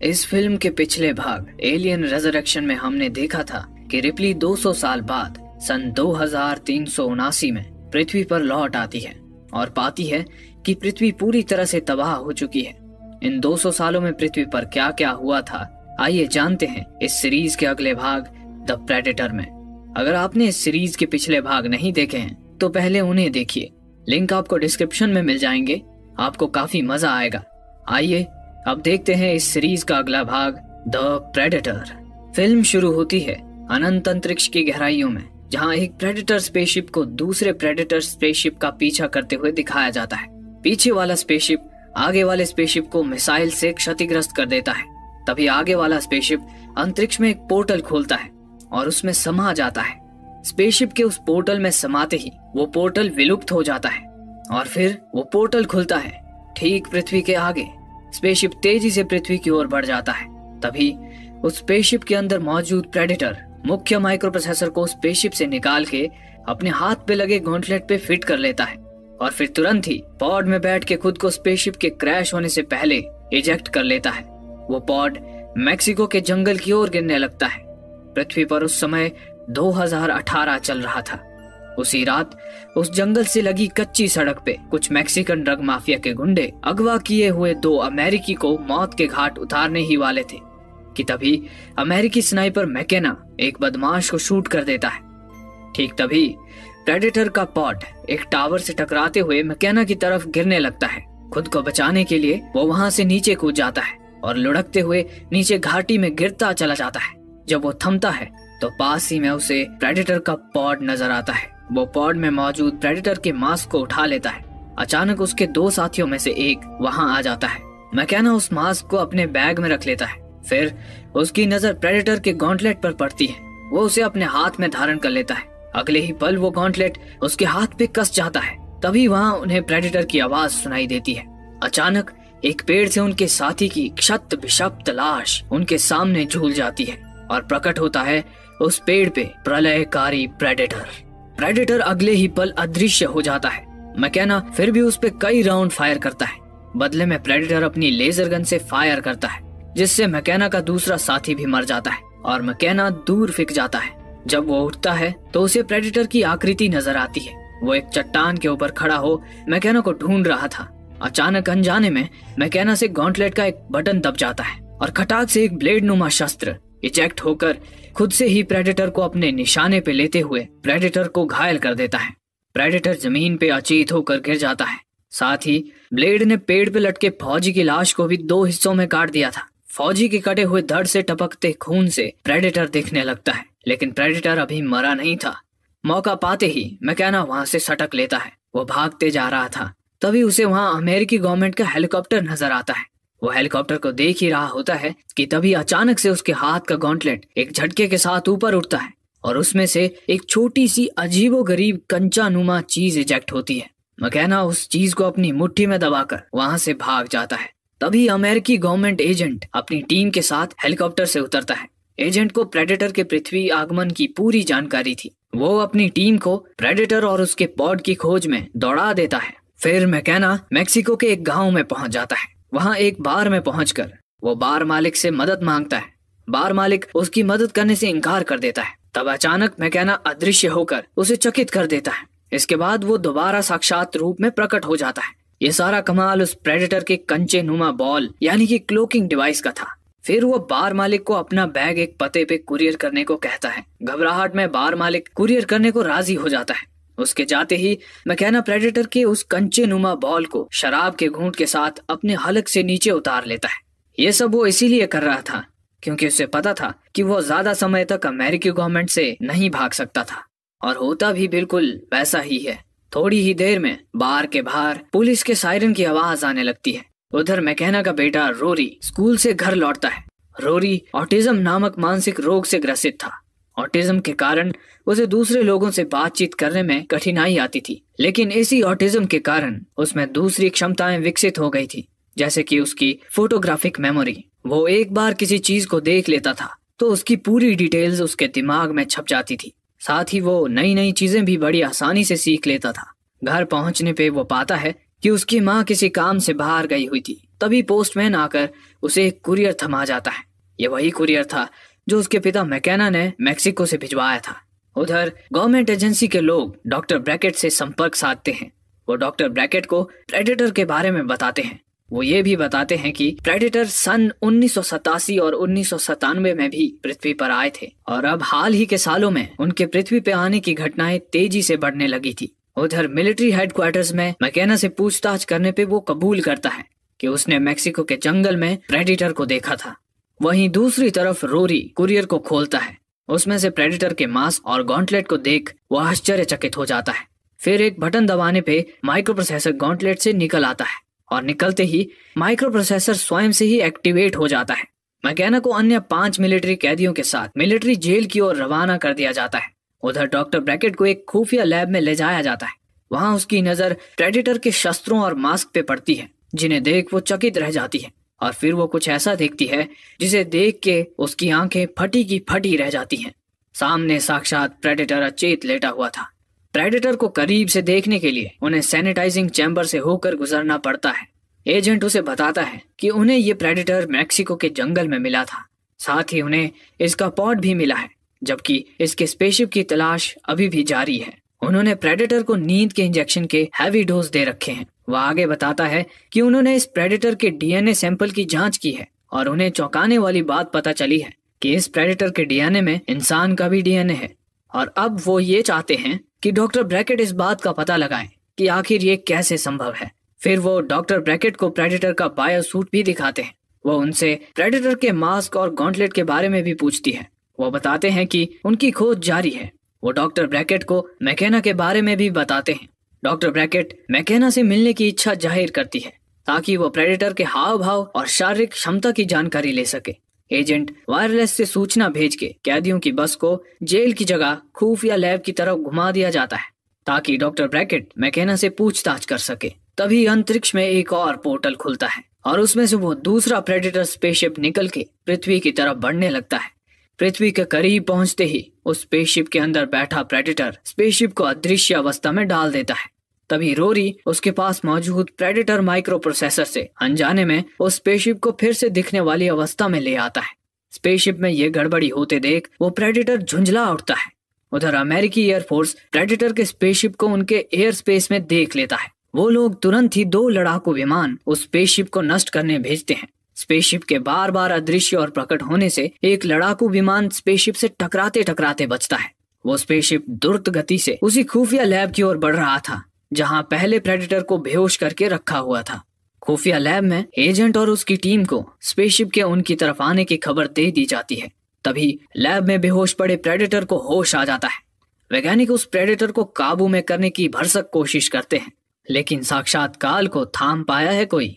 इस फिल्म के पिछले भाग एलियन रेजरेक्शन में हमने देखा था कि रिप्ली 200 साल बाद सन 2379 में पृथ्वी पर लौट आती है और पाती है कि पृथ्वी पूरी तरह से तबाह हो चुकी है। इन 200 सालों में पृथ्वी पर क्या क्या हुआ था, आइए जानते हैं इस सीरीज के अगले भाग द प्रेडेटर में। अगर आपने इस सीरीज के पिछले भाग नहीं देखे हैं तो पहले उन्हें देखिए, लिंक आपको डिस्क्रिप्शन में मिल जाएंगे, आपको काफी मजा आएगा। आइए अब देखते हैं इस सीरीज का अगला भाग द प्रेडेटर। फिल्म शुरू होती है अनंत अंतरिक्ष की गहराइयों में, जहां एक प्रेडेटर स्पेसशिप को दूसरे प्रेडेटर स्पेसशिप का पीछा करते हुए दिखाया जाता है। पीछे वाला स्पेसशिप आगे वाले स्पेसशिप को मिसाइल से क्षतिग्रस्त कर देता है। तभी आगे वाला स्पेसशिप अंतरिक्ष में एक पोर्टल खोलता है और उसमें समा जाता है। स्पेसशिप के उस पोर्टल में समाते ही वो पोर्टल विलुप्त हो जाता है और फिर वो पोर्टल खुलता है ठीक पृथ्वी के आगे। स्पेसशिप तेजी से पृथ्वी की ओर बढ़ जाता है। तभी उस स्पेसशिप के अंदर मौजूद प्रेडेटर मुख्य माइक्रोप्रोसेसर को स्पेसशिप से निकाल के अपने हाथ पे लगे गॉन्टलेट पे फिट कर लेता है और फिर तुरंत ही पॉड में बैठ के खुद को स्पेसशिप के क्रैश होने से पहले इजेक्ट कर लेता है। वो पॉड मैक्सिको के जंगल की ओर गिरने लगता है। पृथ्वी पर उस समय 2018 चल रहा था। उसी रात उस जंगल से लगी कच्ची सड़क पे कुछ मैक्सिकन ड्रग माफिया के गुंडे अगवा किए हुए 2 अमेरिकी को मौत के घाट उतारने ही वाले थे कि तभी अमेरिकी स्नाइपर मैकेना एक बदमाश को शूट कर देता है। ठीक तभी प्रेडेटर का पॉड एक टावर से टकराते हुए मैकेना की तरफ गिरने लगता है। खुद को बचाने के लिए वो वहां से नीचे कूद जाता है और लुढ़कते हुए नीचे घाटी में गिरता चला जाता है। जब वो थमता है तो पास ही में उसे प्रेडेटर का पॉड नजर आता है। वो पॉड में मौजूद प्रेडेटर के मास्क को उठा लेता है। अचानक उसके 2 साथियों में से एक वहां आ जाता है। मैकेना उस मास्क को अपने बैग में रख लेता है। फिर उसकी नजर प्रेडेटर के गॉन्टलेट पर पड़ती है। वो उसे अपने हाथ में धारण कर लेता है। अगले ही पल वो गॉन्टलेट उसके हाथ पे कस जाता है। तभी वहां उन्हें प्रेडेटर की आवाज सुनाई देती है। अचानक एक पेड़ से उनके साथी की क्षत विषप्त लाश उनके सामने झूल जाती है और प्रकट होता है उस पेड़ पे प्रलयकारी प्रेडेटर। प्रेडेटर अगले ही पल अदृश्य हो जाता है। मैकेना फिर भी उस पे कई राउंड फायर करता है। बदले में प्रेडेटर अपनी लेजर गन से फायर करता है, जिससे मैकेना का दूसरा साथी भी मर जाता है और मैकेना दूर फेंक जाता है। जब वो उठता है तो उसे प्रेडेटर की आकृति नजर आती है। वो एक चट्टान के ऊपर खड़ा हो मैकेना को ढूंढ रहा था। अचानक अनजाने में मैकेना से गॉन्टलेट का एक बटन दब जाता है और खटाक से एक ब्लेड नुमा शस्त्र इजेक्ट होकर खुद से ही प्रेडेटर को अपने निशाने पे लेते हुए प्रेडेटर को घायल कर देता है। प्रेडेटर जमीन पे अचेत होकर गिर जाता है। साथ ही ब्लेड ने पेड़ पे लटके फौजी की लाश को भी 2 हिस्सों में काट दिया था। फौजी के कटे हुए धड़ से टपकते खून से प्रेडेटर दिखने लगता है, लेकिन प्रेडेटर अभी मरा नहीं था। मौका पाते ही मैकेना वहां से सटक लेता है। वो भागते जा रहा था। तभी उसे वहां अमेरिकी गवर्नमेंट का हेलीकॉप्टर नजर आता है। वो हेलीकॉप्टर को देख ही रहा होता है कि तभी अचानक से उसके हाथ का गॉन्टलेट एक झटके के साथ ऊपर उठता है और उसमें से एक छोटी सी अजीबोगरीब कंचा नुमा चीज इजेक्ट होती है। मैकेना उस चीज को अपनी मुट्ठी में दबाकर वहां से भाग जाता है। तभी अमेरिकी गवर्नमेंट एजेंट अपनी टीम के साथ हेलीकॉप्टर से उतरता है। एजेंट को प्रेडेटर के पृथ्वी आगमन की पूरी जानकारी थी। वो अपनी टीम को प्रेडेटर और उसके पॉड की खोज में दौड़ा देता है। फिर मैकेना मैक्सिको के एक गाँव में पहुंच जाता है। वहां एक बार में पहुंचकर वो बार मालिक से मदद मांगता है। बार मालिक उसकी मदद करने से इनकार कर देता है। तब अचानक मैकेना अदृश्य होकर उसे चकित कर देता है। इसके बाद वो दोबारा साक्षात रूप में प्रकट हो जाता है। ये सारा कमाल उस प्रेडेटर के कंचे नुमा बॉल यानी कि क्लोकिंग डिवाइस का था। फिर वो बार मालिक को अपना बैग एक पते पे कुरियर करने को कहता है। घबराहट में बार मालिक कुरियर करने को राजी हो जाता है। उसके जाते ही मैकेना प्रेडेटर के उस कंचे नुमा बॉल को शराब के घूंट के साथ अपने हलक से नीचे उतार लेता है। ये सब वो इसीलिए कर रहा था क्योंकि उसे पता था कि वो ज्यादा समय तक अमेरिकी गवर्नमेंट से नहीं भाग सकता था, और होता भी बिल्कुल वैसा ही है। थोड़ी ही देर में बार के बाहर पुलिस के सायरन की आवाज आने लगती है। उधर मैकेना का बेटा रोरी स्कूल से घर लौटता है। रोरी ऑटिज्म नामक मानसिक रोग से ग्रसित था। ऑटिज्म के कारण उसे दूसरे लोगों से बातचीत करने में कठिनाई आती थी, लेकिन इसी ऑटिज्म के कारण उसमें दूसरी क्षमताएं विकसित हो गई थी, जैसे कि उसकी फोटोग्राफिक मेमोरी। वो एक बार किसी चीज को देख लेता था तो उसकी पूरी डिटेल्स उसके दिमाग में छप जाती थी। साथ ही वो नई नई चीजें भी बड़ी आसानी से सीख लेता था। घर पहुंचने पे वो पाता है कि उसकी माँ किसी काम से बाहर गई हुई थी। तभी पोस्टमैन आकर उसे एक कुरियर थमा जाता है। ये वही कुरियर था जो उसके पिता मैकेना ने मैक्सिको से भिजवाया था। उधर गवर्नमेंट एजेंसी के लोग डॉक्टर ब्रैकेट से संपर्क साधते हैं। वो डॉक्टर ब्रैकेट को प्रेडेटर के बारे में बताते हैं। वो ये भी बताते हैं कि प्रेडेटर सन 1987 और 1997 में भी पृथ्वी पर आए थे और अब हाल ही के सालों में उनके पृथ्वी पे आने की घटनाएं तेजी से बढ़ने लगी थी। उधर मिलिट्री हेडक्वार्टर्स में मैकेना से पूछताछ करने पे वो कबूल करता है कि उसने मैक्सिको के जंगल में प्रेडेटर को देखा था। वहीं दूसरी तरफ रोरी कुरियर को खोलता है। उसमें से प्रेडेटर के मास्क और गॉन्टलेट को देख वो आश्चर्यचकित हो जाता है। फिर एक बटन दबाने पे माइक्रोप्रोसेसर गॉन्टलेट से निकल आता है और निकलते ही माइक्रोप्रोसेसर स्वयं से ही एक्टिवेट हो जाता है। मैकेना को अन्य 5 मिलिट्री कैदियों के साथ मिलिट्री जेल की ओर रवाना कर दिया जाता है। उधर डॉक्टर ब्रैकेट को एक खुफिया लैब में ले जाया जाता है। वहां उसकी नजर प्रेडेटर के शस्त्रों और मास्क पे पड़ती है, जिन्हें देख वो चकित रह जाती है और फिर वो कुछ ऐसा देखती है जिसे देख के उसकी आंखें फटी की फटी रह जाती हैं। सामने साक्षात प्रेडेटर अचेत लेटा हुआ था। प्रेडेटर को करीब से देखने के लिए उन्हें सैनिटाइजिंग चैम्बर से होकर गुजरना पड़ता है। एजेंट उसे बताता है कि उन्हें ये प्रेडेटर मैक्सिको के जंगल में मिला था। साथ ही उन्हें इसका पॉड भी मिला है, जबकि इसके स्पेसशिप की तलाश अभी भी जारी है। उन्होंने प्रेडेटर को नींद के इंजेक्शन के हैवी डोज दे रखे हैं। वह आगे बताता है कि उन्होंने इस प्रेडेटर के डीएनए सैंपल की जांच की है और उन्हें चौंकाने वाली बात पता चली है कि इस प्रेडेटर के डीएनए में इंसान का भी डीएनए है। और अब वो ये चाहते हैं कि डॉक्टर ब्रैकेट इस बात का पता लगाएं कि आखिर ये कैसे संभव है। फिर वो डॉक्टर ब्रैकेट को प्रेडेटर का बायो सूट भी दिखाते हैं। वो उनसे प्रेडेटर के मास्क और गॉन्टलेट के बारे में भी पूछती है। वो बताते हैं कि उनकी खोज जारी है। वो डॉक्टर ब्रैकेट को मैकेना के बारे में भी बताते हैं। डॉक्टर ब्रैकेट मैकेना से मिलने की इच्छा जाहिर करती है ताकि वो प्रेडेटर के हाव भाव और शारीरिक क्षमता की जानकारी ले सके। एजेंट वायरलेस से सूचना भेज के कैदियों की बस को जेल की जगह खुफिया लैब की तरफ घुमा दिया जाता है ताकि डॉक्टर ब्रैकेट मैकेना से पूछताछ कर सके। तभी अंतरिक्ष में एक और पोर्टल खुलता है और उसमें से वो दूसरा प्रेडेटर स्पेसशिप निकल के पृथ्वी की तरफ बढ़ने लगता है। पृथ्वी के करीब पहुंचते ही उस स्पेसशिप के अंदर बैठा प्रेडेटर स्पेसशिप को अदृश्य अवस्था में डाल देता है। तभी रोरी उसके पास मौजूद प्रेडेटर माइक्रो प्रोसेसर से अनजाने में उस स्पेसशिप को फिर से दिखने वाली अवस्था में ले आता है। स्पेसशिप में ये गड़बड़ी होते देख वो प्रेडेटर झुंझला उठता है। उधर अमेरिकी एयरफोर्स प्रेडेटर के स्पेसशिप को उनके एयर स्पेस में देख लेता है। वो लोग तुरंत ही 2 लड़ाकू विमान उस स्पेसशिप को नष्ट करने भेजते हैं। स्पेसशिप के बार बार अदृश्य और प्रकट होने से एक लड़ाकू विमान स्पेसशिप से टकराते टकराते बचता है। वो स्पेसशिप द्रुत गति से उसी खुफिया लैब की ओर बढ़ रहा था जहां पहले प्रेडेटर को बेहोश करके रखा हुआ था। खुफिया लैब में एजेंट और उसकी टीम को स्पेसशिप के उनकी तरफ आने की खबर दे दी जाती है। तभी लैब में बेहोश पड़े प्रेडेटर को होश आ जाता है। वैज्ञानिक उस प्रेडेटर को काबू में करने की भरसक कोशिश करते हैं, लेकिन साक्षात काल को थाम पाया है कोई।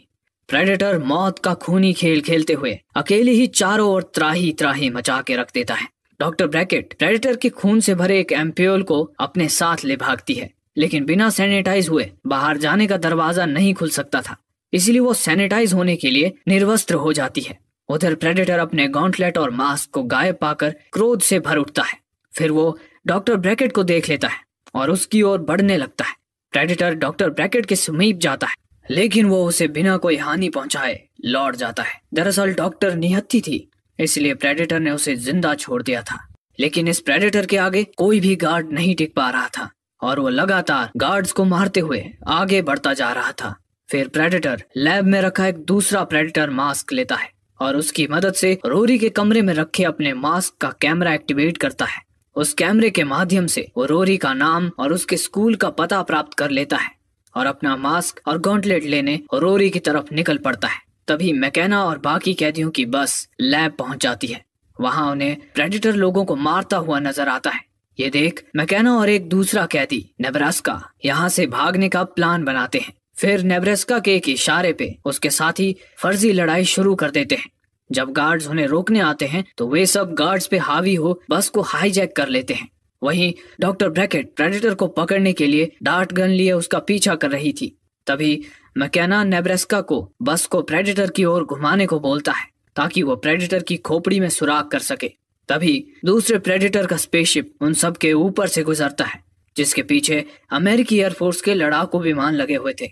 प्रेडेटर मौत का खूनी खेल खेलते हुए अकेले ही चारों ओर त्राही त्राही मचा के रख देता है। डॉक्टर ब्रैकेट प्रेडेटर के खून से भरे एक एम्प्योल को अपने साथ ले भागती है, लेकिन बिना सैनिटाइज हुए बाहर जाने का दरवाजा नहीं खुल सकता था, इसलिए वो सैनिटाइज होने के लिए निर्वस्त्र हो जाती है। उधर प्रेडेटर अपने गॉन्टलेट और मास्क को गायब पाकर क्रोध से भर उठता है। फिर वो डॉक्टर ब्रैकेट को देख लेता है और उसकी ओर बढ़ने लगता है। प्रेडेटर डॉक्टर ब्रैकेट के समीप जाता है, लेकिन वो उसे बिना कोई हानि पहुंचाए लौट जाता है। दरअसल डॉक्टर निहत्थी थी, इसलिए प्रेडेटर ने उसे जिंदा छोड़ दिया था। लेकिन इस प्रेडेटर के आगे कोई भी गार्ड नहीं टिक पा रहा था और वो लगातार गार्ड्स को मारते हुए आगे बढ़ता जा रहा था। फिर प्रेडेटर लैब में रखा एक दूसरा प्रेडेटर मास्क लेता है और उसकी मदद से रोरी के कमरे में रखे अपने मास्क का कैमरा एक्टिवेट करता है। उस कैमरे के माध्यम से वो रोरी का नाम और उसके स्कूल का पता प्राप्त कर लेता है और अपना मास्क और गॉन्टलेट लेने रोरी की तरफ निकल पड़ता है। तभी मैकेना और बाकी कैदियों की बस लैब पहुंच जाती है। वहां उन्हें प्रेडेटर लोगों को मारता हुआ नजर आता है। ये देख मैकेना और एक दूसरा कैदी नेब्रास्का यहाँ से भागने का प्लान बनाते हैं। फिर नेब्रास्का के एक इशारे पे उसके साथी फर्जी लड़ाई शुरू कर देते हैं। जब गार्ड्स उन्हें रोकने आते हैं तो वे सब गार्ड्स पे हावी हो बस को हाईजैक कर लेते हैं। वहीं डॉक्टर ब्रैकेट प्रेडेटर को पकड़ने के लिए डार्ट गन लिए उसका पीछा कर रही थी। तभी मैकेना नेब्रास्का को बस को प्रेडेटर की ओर घुमाने को बोलता है ताकि वो प्रेडेटर की खोपड़ी में सुराख कर सके। तभी दूसरे प्रेडेटर का स्पेसशिप उन सब के ऊपर से गुजरता है, जिसके पीछे अमेरिकी एयरफोर्स के लड़ाकू विमान लगे हुए थे।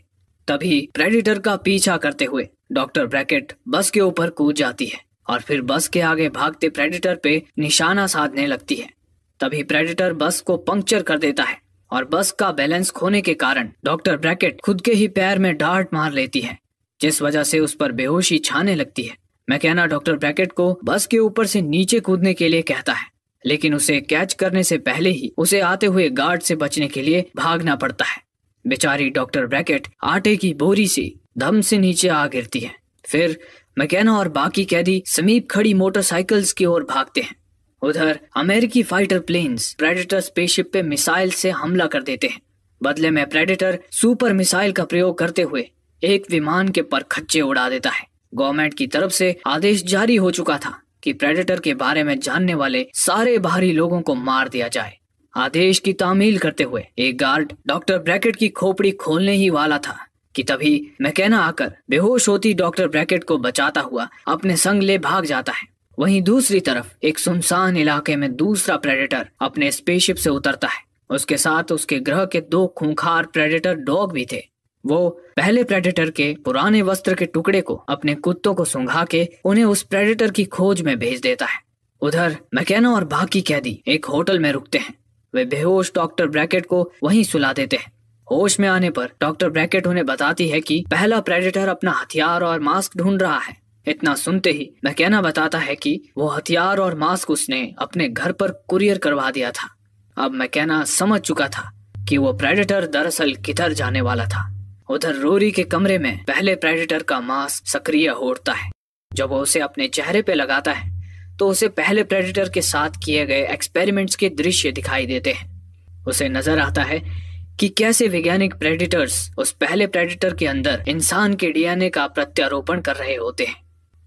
तभी प्रेडेटर का पीछा करते हुए डॉक्टर ब्रैकेट बस के ऊपर कूद जाती है और फिर बस के आगे भागते प्रेडेटर पे निशाना साधने लगती है। तभी प्रेडेटर बस को पंक्चर कर देता है और बस का बैलेंस खोने के कारण डॉक्टर ब्रैकेट खुद के ही पैर में डांट मार लेती है, जिस वजह से उस पर बेहोशी छाने लगती है। मैकेना डॉक्टर ब्रैकेट को बस के ऊपर से नीचे कूदने के लिए कहता है, लेकिन उसे कैच करने से पहले ही उसे आते हुए गार्ड से बचने के लिए भागना पड़ता है। बेचारी डॉक्टर ब्रैकेट आटे की बोरी से दम से नीचे आ गिरती है। फिर मैकेना और बाकी कैदी समीप खड़ी मोटरसाइकिल्स की ओर भागते हैं। उधर अमेरिकी फाइटर प्लेन्स प्रेडेटर स्पेसशिप पे मिसाइल से हमला कर देते हैं। बदले में प्रेडेटर सुपर मिसाइल का प्रयोग करते हुए एक विमान के परखच्चे उड़ा देता है। गवर्नमेंट की तरफ से आदेश जारी हो चुका था कि प्रेडेटर के बारे में जानने वाले सारे बाहरी लोगों को मार दिया जाए। आदेश की तामील करते हुए एक गार्ड डॉक्टर ब्रैकेट की खोपड़ी खोलने ही वाला था कि तभी मैकेना आकर बेहोश होती डॉक्टर ब्रैकेट को बचाता हुआ अपने संग ले भाग जाता है। वहीं दूसरी तरफ एक सुनसान इलाके में दूसरा प्रेडेटर अपने स्पेसशिप से उतरता है। उसके साथ उसके ग्रह के 2 खूंखार प्रेडेटर डॉग भी थे। वो पहले प्रेडेटर के पुराने वस्त्र के टुकड़े को अपने कुत्तों को सूंघा के उन्हें उस प्रेडेटर की खोज में भेज देता है। उधर मैकेना और बाकी कैदी एक होटल में रुकते हैं। वे बेहोश डॉक्टर ब्रैकेट को वहीं सुला देते हैं। होश में आने पर डॉक्टर ब्रैकेट उन्हें बताती है कि पहला प्रेडेटर अपना हथियार और मास्क ढूंढ रहा है। इतना सुनते ही मैकेना बताता है कि वो हथियार और मास्क उसने अपने घर पर कुरियर करवा दिया था। अब मैकेना समझ चुका था कि वो प्रेडेटर दरअसल किधर जाने वाला था। उधर रोरी के कमरे में पहले प्रेडेटर का मास्क सक्रिय हो उठता है। जब वो उसे अपने चेहरे पे लगाता है तो उसे पहले प्रेडेटर के साथ किए गए एक्सपेरिमेंट्स के दृश्य दिखाई देते हैं। उसे नजर आता है कि कैसे वैज्ञानिक प्रेडेटर्स उस पहले प्रेडेटर के अंदर इंसान के डीएनए का प्रत्यारोपण कर रहे होते हैं।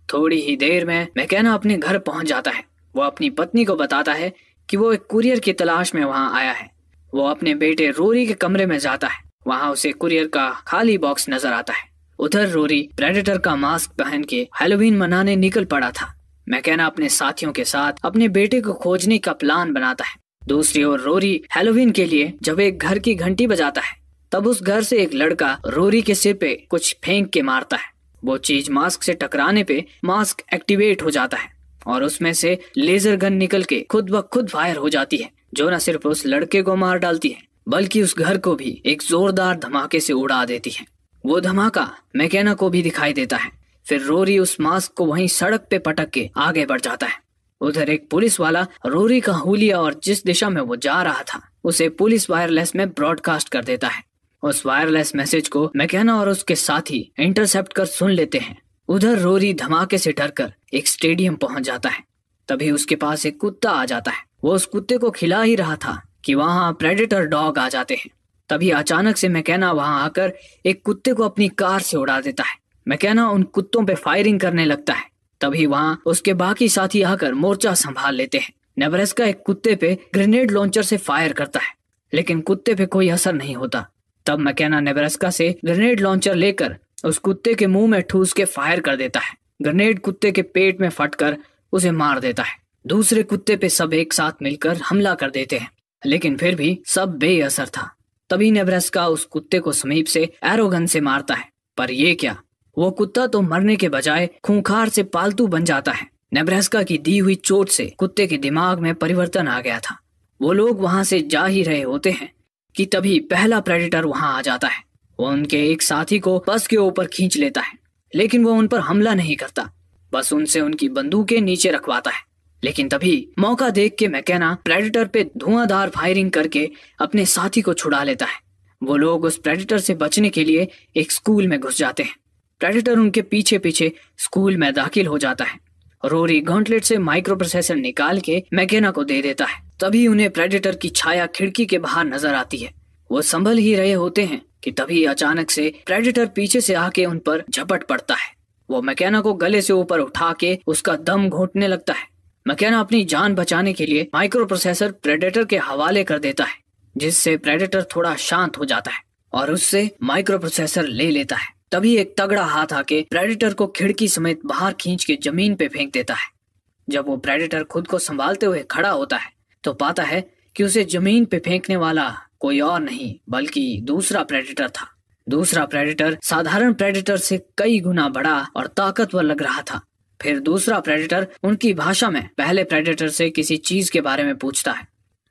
थोड़ी ही देर में मैकेना अपने घर पहुंच जाता है। वो अपनी पत्नी को बताता है कि वो एक कुरियर की तलाश में वहां आया है। वो अपने बेटे रोरी के कमरे में जाता है। वहां उसे कुरियर का खाली बॉक्स नजर आता है। उधर रोरी प्रेडेटर का मास्क पहन के हैलोवीन मनाने निकल पड़ा था। मैकेना अपने साथियों के साथ अपने बेटे को खोजने का प्लान बनाता है। दूसरी ओर रोरी हैलोवीन के लिए जब एक घर की घंटी बजाता है तब उस घर से एक लड़का रोरी के सिर पे कुछ फेंक के मारता है। वो चीज मास्क से टकराने पे मास्क एक्टिवेट हो जाता है और उसमें से लेजर गन निकल के खुद ब खुद फायर हो जाती है, जो न सिर्फ उस लड़के को मार डालती है बल्कि उस घर को भी एक जोरदार धमाके से उड़ा देती है। वो धमाका मैकेना को भी दिखाई देता है। फिर रोरी उस मास्क को वहीं सड़क पे पटक के आगे बढ़ जाता है। उधर एक पुलिस वाला रोरी का हुलिया और जिस दिशा में वो जा रहा था उसे पुलिस वायरलेस में ब्रॉडकास्ट कर देता है। उस वायरलेस मैसेज को मैकेना और उसके साथी इंटरसेप्ट कर सुन लेते हैं। उधर रोरी धमाके से डरकर एक स्टेडियम पहुंच जाता है। तभी उसके पास एक कुत्ता आ जाता है। वो उस कुत्ते को खिला ही रहा था कि वहां प्रेडेटर डॉग आ जाते हैं। तभी अचानक से मैकेना वहां आकर एक कुत्ते को अपनी कार से उड़ा देता है। मैकेना उन कुत्तों पे फायरिंग करने लगता है। तभी वहां उसके बाकी साथी आकर मोर्चा संभाल लेते हैं। नेब्रास्का एक कुत्ते पे ग्रेनेड लॉन्चर से फायर करता है, लेकिन कुत्ते पे कोई असर नहीं होता। तब मैकेना नेब्रास्का से ग्रेनेड लॉन्चर लेकर उस कुत्ते के मुंह में ठूस के फायर कर देता है। ग्रेनेड कुत्ते के पेट में फटकर उसे मार देता है। दूसरे कुत्ते पे सब एक साथ मिलकर हमला कर देते हैं, लेकिन फिर भी सब बेअसर था। तभी नेब्रास्का उस कुत्ते को समीप से एरो गन से मारता है, पर ये क्या, वो कुत्ता तो मरने के बजाय खूंखार से पालतू बन जाता है। नेब्रास्का की दी हुई चोट से कुत्ते के दिमाग में परिवर्तन आ गया था। वो लोग वहां से जा ही रहे होते हैं कि तभी पहला प्रेडेटर वहां आ जाता है। वो उनके एक साथी को बस के ऊपर खींच लेता है, लेकिन वो उन पर हमला नहीं करता, बस उनसे उनकी बंदूकें नीचे रखवाता है। लेकिन तभी मौका देख के मैकेना प्रेडेटर पे धुआंधार फायरिंग करके अपने साथी को छुड़ा लेता है। वो लोग उस प्रेडेटर से बचने के लिए एक स्कूल में घुस जाते हैं। प्रेडेटर उनके पीछे पीछे स्कूल में दाखिल हो जाता है। रोरी गॉन्टलेट से माइक्रो प्रोसेसर निकाल के मैकेना को दे देता है। तभी उन्हें प्रेडेटर की छाया खिड़की के बाहर नजर आती है। वो संभल ही रहे होते हैं कि तभी अचानक से प्रेडेटर पीछे से आके उन पर झपट पड़ता है। वो मैकेना को गले से ऊपर उठा के उसका दम घोंटने लगता है। मैकेना अपनी जान बचाने के लिए माइक्रो प्रोसेसर प्रेडेटर के हवाले कर देता है, जिससे प्रेडेटर थोड़ा शांत हो जाता है और उससे माइक्रो प्रोसेसर ले लेता है। तभी एक तगड़ा हाथ आके प्रेडेटर को खिड़की समेत बाहर खींच के जमीन पे फेंक देता है। जब वो प्रेडेटर खुद को संभालते हुए खड़ा होता है तो पाता है कि उसे जमीन पे फेंकने वाला कोई और नहीं बल्कि दूसरा प्रेडेटर था। दूसरा प्रेडेटर साधारण प्रेडेटर से कई गुना बड़ा और ताकतवर लग रहा था। फिर दूसरा प्रेडेटर उनकी भाषा में पहले प्रेडेटर से किसी चीज के बारे में पूछता है।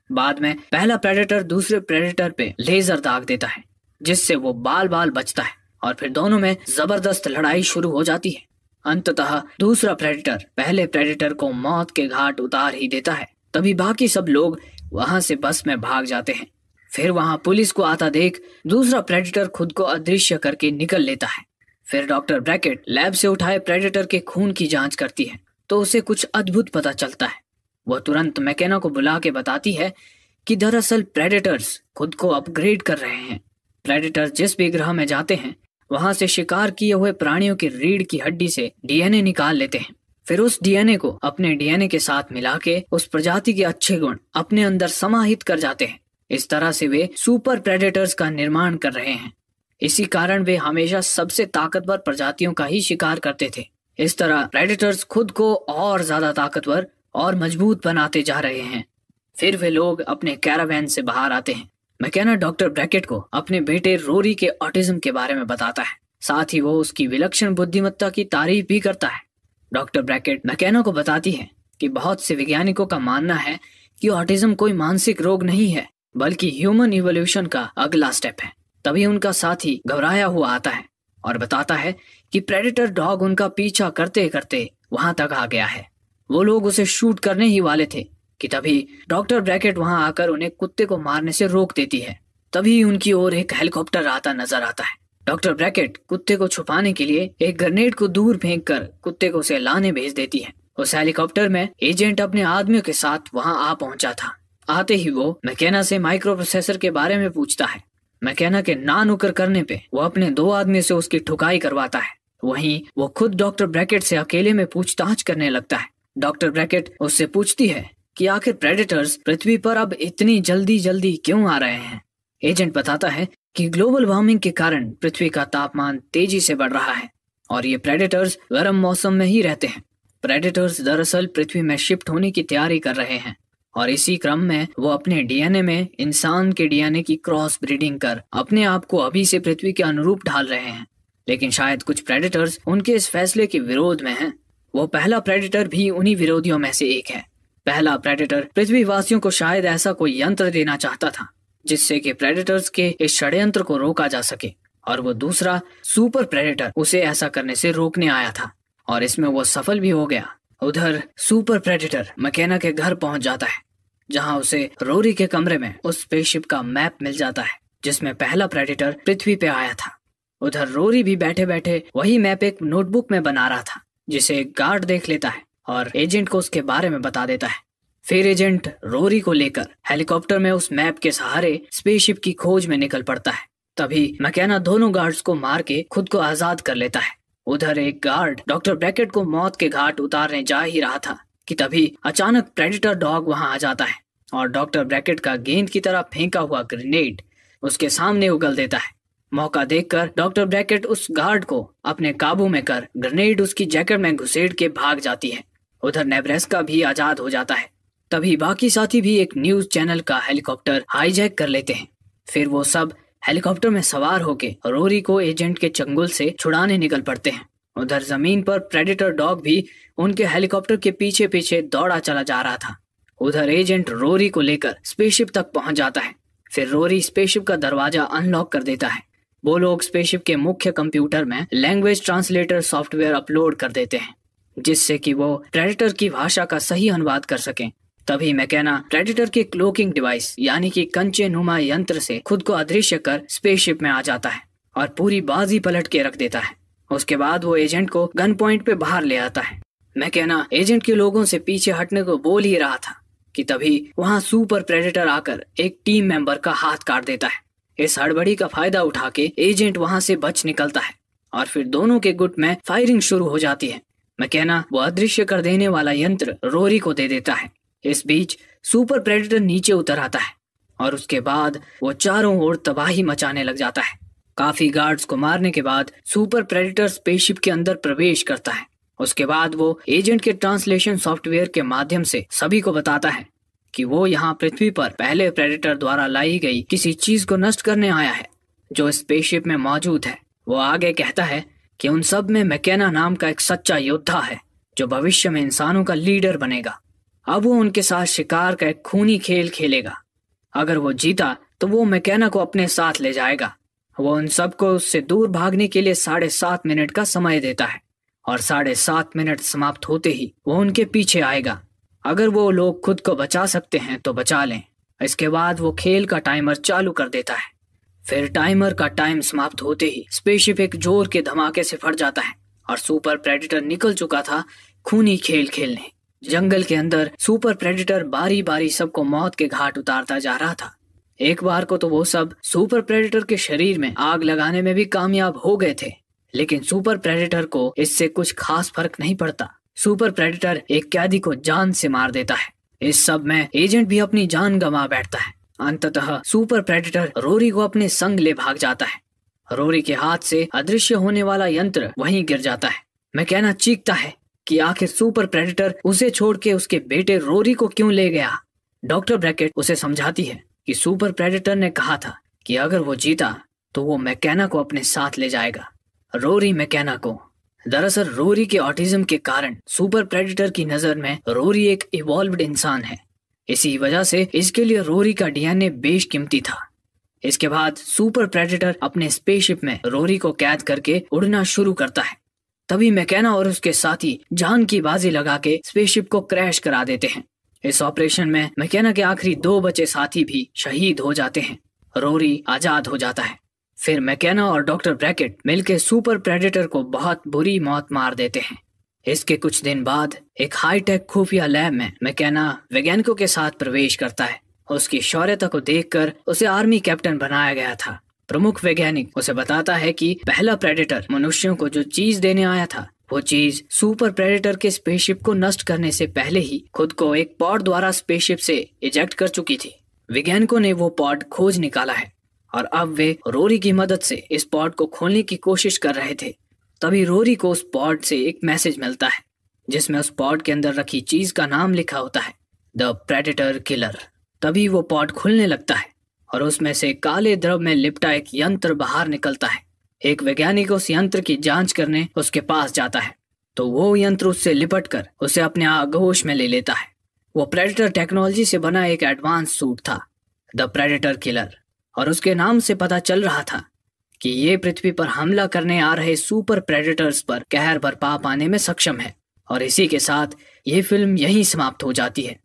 बाद में पहला प्रेडेटर दूसरे प्रेडेटर पे लेजर दाग देता है, जिससे वो बाल बाल बचता है और फिर दोनों में जबरदस्त लड़ाई शुरू हो जाती है। अंततः दूसरा प्रेडेटर पहले प्रेडेटर को मौत के घाट उतार ही देता है। तभी बाकी सब लोग वहां से बस में भाग जाते हैं। फिर वहां पुलिस को आता देख दूसरा प्रेडेटर खुद को अदृश्य करके निकल लेता है। फिर डॉक्टर ब्रैकेट लैब से उठाए प्रेडेटर के खून की जांच करती है तो उसे कुछ अद्भुत पता चलता है। वो तुरंत मैकेना को बुला के बताती है कि दरअसल प्रेडेटर्स खुद को अपग्रेड कर रहे हैं। प्रेडेटर्स जिस भी ग्रह में जाते हैं वहां से शिकार किए हुए प्राणियों की रीढ़ की हड्डी से डीएनए निकाल लेते हैं। फिर उस डीएनए को अपने डीएनए के साथ मिला के उस प्रजाति के अच्छे गुण अपने अंदर समाहित कर जाते हैं। इस तरह से वे सुपर प्रेडेटर्स का निर्माण कर रहे हैं। इसी कारण वे हमेशा सबसे ताकतवर प्रजातियों का ही शिकार करते थे। इस तरह प्रेडेटर्स खुद को और ज्यादा ताकतवर और मजबूत बनाते जा रहे हैं। फिर वे लोग अपने कैरावैन से बाहर आते हैं। मैकेना डॉक्टर ब्रैकेट को अपने बेटे रोरी के ऑटिज्म के बारे में बताता है। साथ ही वो उसकी विलक्षण बुद्धिमत्ता की तारीफ भी करता है। डॉक्टर ब्रैकेट मैकेना को बताती है कि बहुत से वैज्ञानिकों का मानना है कि ऑटिज्म कोई मानसिक रोग नहीं है, बल्कि ह्यूमन इवोल्यूशन का अगला स्टेप है। तभी उनका साथी घबराया हुआ आता है और बताता है कि प्रेडेटर डॉग उनका पीछा करते करते वहां तक आ गया है। वो लोग उसे शूट करने ही वाले थे कि तभी डॉक्टर ब्रैकेट वहां आकर उन्हें कुत्ते को मारने से रोक देती है। तभी उनकी ओर एक हेलीकॉप्टर आता नजर आता है। डॉक्टर ब्रैकेट कुत्ते को छुपाने के लिए एक ग्रेनेड को दूर फेंककर कुत्ते को उसे लाने भेज देती है। उस हेलीकॉप्टर में एजेंट अपने आदमियों के साथ वहां आ पहुंचा था। आते ही वो मैकेना से माइक्रो प्रोसेसर के बारे में पूछता है। मैकेना के ना नुकर करने पे वो अपने 2 आदमी से उसकी ठुकाई करवाता है। वहीं वो खुद डॉक्टर ब्रैकेट से अकेले में पूछताछ करने लगता है। डॉक्टर ब्रैकेट उससे पूछती है कि आखिर प्रेडेटर्स पृथ्वी पर अब इतनी जल्दी क्यों आ रहे हैं। एजेंट बताता है कि ग्लोबल वार्मिंग के कारण पृथ्वी का तापमान तेजी से बढ़ रहा है और ये प्रेडेटर्स गर्म मौसम में ही रहते हैं। प्रेडेटर्स दरअसल पृथ्वी में शिफ्ट होने की तैयारी कर रहे हैं और इसी क्रम में वो अपने डीएनए में इंसान के डीएनए की क्रॉस ब्रीडिंग कर अपने आप को अभी से पृथ्वी के अनुरूप ढाल रहे हैं। लेकिन शायद कुछ प्रेडेटर्स उनके इस फैसले के विरोध में हैं। वो पहला प्रेडेटर भी उन्हीं विरोधियों में से एक है। पहला प्रेडेटर पृथ्वीवासियों को शायद ऐसा कोई यंत्र देना चाहता था जिससे कि प्रेडेटर्स के इस षड्यंत्र को रोका जा सके, और वो दूसरा सुपर प्रेडेटर उसे ऐसा करने से रोकने आया था और इसमें वो सफल भी हो गया। उधर सुपर प्रेडेटर मैकेना के घर पहुंच जाता है जहां उसे रोरी के कमरे में उस स्पेसशिप का मैप मिल जाता है जिसमें पहला प्रेडेटर पृथ्वी पे आया था। उधर रोरी भी बैठे बैठे वही मैप एक नोटबुक में बना रहा था जिसे एक गार्ड देख लेता है और एजेंट को उसके बारे में बता देता है। फिर एजेंट रोरी को लेकर हेलीकॉप्टर में उस मैप के सहारे स्पेसशिप की खोज में निकल पड़ता है। तभी मैकेना दोनों गार्ड्स को मार के खुद को आजाद कर लेता है। उधर एक गार्ड डॉक्टर ब्रैकेट को मौत के घाट उतारने जा ही रहा था कि तभी अचानक प्रेडेटर डॉग वहां आ जाता है और डॉक्टर ब्रैकेट का गेंद की तरह फेंका हुआ ग्रेनेड उसके सामने उगल देता है। मौका देखकर डॉक्टर ब्रैकेट उस गार्ड को अपने काबू में कर ग्रेनेड उसकी जैकेट में घुसेड़ के भाग जाती है। उधर नेब्रास्का भी आजाद हो जाता है। तभी बाकी साथी भी एक न्यूज चैनल का हेलीकॉप्टर हाईजैक कर लेते हैं। फिर वो सब हेलीकॉप्टर में सवार होके रोरी को एजेंट के चंगुल से छुड़ाने निकल पड़ते हैं। उधर जमीन पर प्रेडेटर डॉग भी उनके हेलीकॉप्टर के पीछे पीछे दौड़ा चला जा रहा था। उधर एजेंट रोरी को लेकर स्पेसशिप तक पहुंच जाता है। फिर रोरी स्पेसशिप का दरवाजा अनलॉक कर देता है। वो लोग स्पेसशिप के मुख्य कंप्यूटर में लैंग्वेज ट्रांसलेटर सॉफ्टवेयर अपलोड कर देते हैं जिससे कि वो प्रेडेटर की भाषा का सही अनुवाद कर सकें। तभी मैकेना प्रेडेटर के क्लोकिंग डिवाइस यानी कि कंचे नुमा यंत्र से खुद को अदृश्य कर स्पेसशिप में आ जाता है और पूरी बाजी पलट के रख देता है। उसके बाद वो एजेंट को गन पॉइंट पे बाहर ले आता है। मैकेना एजेंट के लोगों से पीछे हटने को बोल ही रहा था कि तभी वहां सुपर प्रेडेटर आकर एक टीम मेंबर का हाथ काट देता है। इस हड़बड़ी का फायदा उठा के एजेंट वहां से बच निकलता है और फिर दोनों के गुट में फायरिंग शुरू हो जाती है। मैकेना वो अदृश्य कर देने वाला यंत्र रोरी को दे देता है। इस बीच सुपर प्रेडेटर नीचे उतर आता है और उसके बाद वो चारों ओर तबाही मचाने लग जाता है। काफी गार्ड्स को मारने के बाद सुपर प्रेडेटर स्पेसशिप के अंदर प्रवेश करता है। उसके बाद वो एजेंट के ट्रांसलेशन सॉफ्टवेयर के माध्यम से सभी को बताता है कि वो यहाँ पृथ्वी पर पहले प्रेडेटर द्वारा लाई गई किसी चीज को नष्ट करने आया है। जो स्पेसशिप में मौजूद है। वो आगे कहता है कि उन सब में मैकेना नाम का एक सच्चा योद्धा है जो भविष्य में इंसानों का लीडर बनेगा। अब वो उनके साथ शिकार का एक खूनी खेल खेलेगा। अगर वो जीता तो वो मैकेना को अपने साथ ले जाएगा। वो उन सबको उससे दूर भागने के लिए 7.5 मिनट का समय देता है और 7.5 मिनट समाप्त होते ही वो उनके पीछे आएगा। अगर वो लोग खुद को बचा सकते हैं तो बचा लें। इसके बाद वो खेल का टाइमर चालू कर देता है। फिर टाइमर का टाइम समाप्त होते ही स्पेसशिप एक जोर के धमाके से फट जाता है और सुपर प्रेडेटर निकल चुका था खूनी खेल खेलने। जंगल के अंदर सुपर प्रेडेटर बारी बारी सबको मौत के घाट उतारता जा रहा था। एक बार को तो वो सब सुपर प्रेडेटर के शरीर में आग लगाने में भी कामयाब हो गए थे, लेकिन सुपर प्रेडेटर को इससे कुछ खास फर्क नहीं पड़ता। सुपर प्रेडेटर एक कैदी को जान से मार देता है। इस सब में एजेंट भी अपनी जान गंवा बैठता है। अंततः सुपर प्रेडेटर रोरी को अपने संग ले भाग जाता है। रोरी के हाथ से अदृश्य होने वाला यंत्र वहीं गिर जाता है। मैकेना चीखता है कि आखिर सुपर प्रेडेटर उसे छोड़ के उसके बेटे रोरी को क्यों ले गया। डॉक्टर ब्रैकेट उसे समझाती है कि सुपर प्रेडेटर ने कहा था कि अगर वो जीता तो वो मैकेना को अपने साथ ले जाएगा। रोरी मैकेना को। दरअसल रोरी के ऑटिज्म के कारण सुपर प्रेडेटर की नजर में रोरी एक इवॉल्व्ड इंसान है। इसी वजह से इसके लिए रोरी का डीएनए बेशकीमती था। इसके बाद सुपर प्रेडेटर अपने स्पेसशिप में रोरी को कैद करके उड़ना शुरू करता है। तभी मैकेना और उसके साथी जान की बाजी लगा के स्पेसशिप को क्रैश करा देते हैं। इस ऑपरेशन में मैकेना के आखिरी 2 बचे साथी भी शहीद हो जाते हैं। रोरी आजाद हो जाता है। फिर मैकेना और डॉक्टर ब्रैकेट मिलकर सुपर प्रेडेटर को बहुत बुरी मौत मार देते हैं। इसके कुछ दिन बाद एक हाईटेक खुफिया लैब में मैकेना वैज्ञानिकों के साथ प्रवेश करता है। उसकी शौर्यता को देखकर उसे आर्मी कैप्टन बनाया गया था। प्रमुख वैज्ञानिक उसे बताता है कि पहला प्रेडेटर मनुष्यों को जो चीज देने आया था वो चीज सुपर प्रेडेटर के स्पेसशिप को नष्ट करने से पहले ही खुद को एक पॉड द्वारा स्पेसशिप से इजेक्ट कर चुकी थी। वैज्ञानिकों ने वो पॉड खोज निकाला है और अब वे रोरी की मदद से इस पॉड को खोलने की कोशिश कर रहे थे। तभी रोरी को उस पॉड से एक मैसेज मिलता है जिसमें उस पॉड के अंदर रखी चीज का नाम लिखा होता है, द प्रेडेटर किलर। तभी वो पॉड खुलने लगता है और उसमें से काले द्रव में लिपटा एक यंत्र बाहर निकलता है। एक वैज्ञानिक उस यंत्र की जांच करने उसके पास जाता है तो वो यंत्र उससे लिपट कर उसे अपने आगोश में ले लेता है। वो प्रेडेटर टेक्नोलॉजी से बना एक एडवांस सूट था, द प्रेडेटर किलर, और उसके नाम से पता चल रहा था कि ये पृथ्वी पर हमला करने आ रहे सुपर प्रेडेटर्स पर कहर बरपा पाने में सक्षम है। और इसी के साथ ये फिल्म यहीं समाप्त हो जाती है।